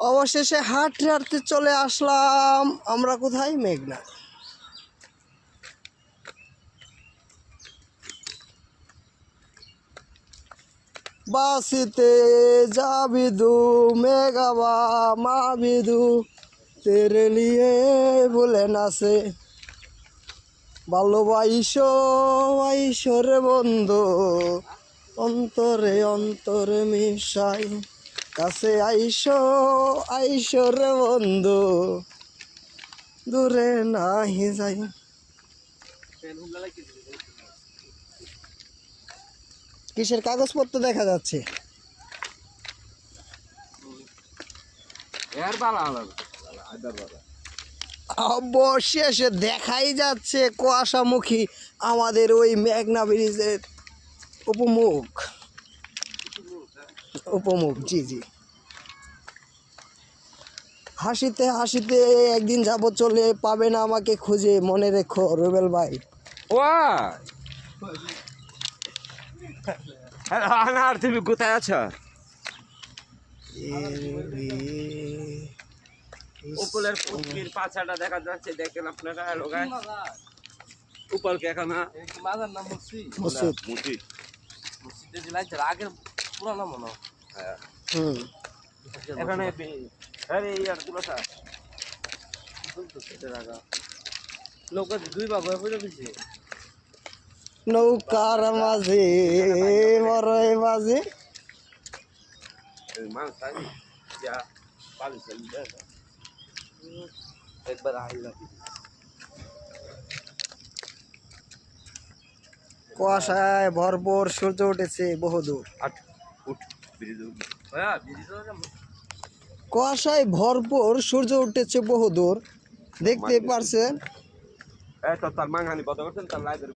অবশেষে হাঁটতে হাঁটতে চলে আসলাম আমরা কোথায়? মেঘনা। বাসিতে যাবিদু মেঘাবা মা বিদু তেরে লিয়ে বলে নাচে ভালোবাইশো আইসো রে বন্ধু অন্তরে অন্তরে মিশাই কাছে আইসো আইসো রে বন্ধু দূরে নাহি যাই। কিসের কাগজপত্র দেখা যাচ্ছে? অবশেষে দেখাই যাচ্ছে কুয়াশামুখী আমাদের ওই মেঘনা ব্রিজের উপমুখ। জি জি, হাসিতে হাসিতে একদিন যাব চলে, পাবে না আমাকে খুঁজে, মনে রেখো রুবেল ভাই। আর তুমি কোথায় আছো? উপলের পুষ্কির পাছাটা দেখা যাচ্ছে, দেখেন আপনারা লোগায় উপলকে এখন মাজার নাম মসজিদ। মসজিদ মসজিদে যে লাইট আগের পুরানো মনে হয়। এখানে আরে ইয়ার তুলসা লোক দুই ভাগ হয়ে পড়ে গেছে। নৌকার মাঝে বড়ই মাঝে মানুষ আনি যা পালিশ একবার আইলা কুয়াশায় ভরপুর, সূর্য উঠেছে বহুদূর। কুয়াশায় ভরপুর, সূর্য উঠেছে বহুদূর, দেখতে পারছেন। তার মাংহানি বদল করছেন তার লাইদের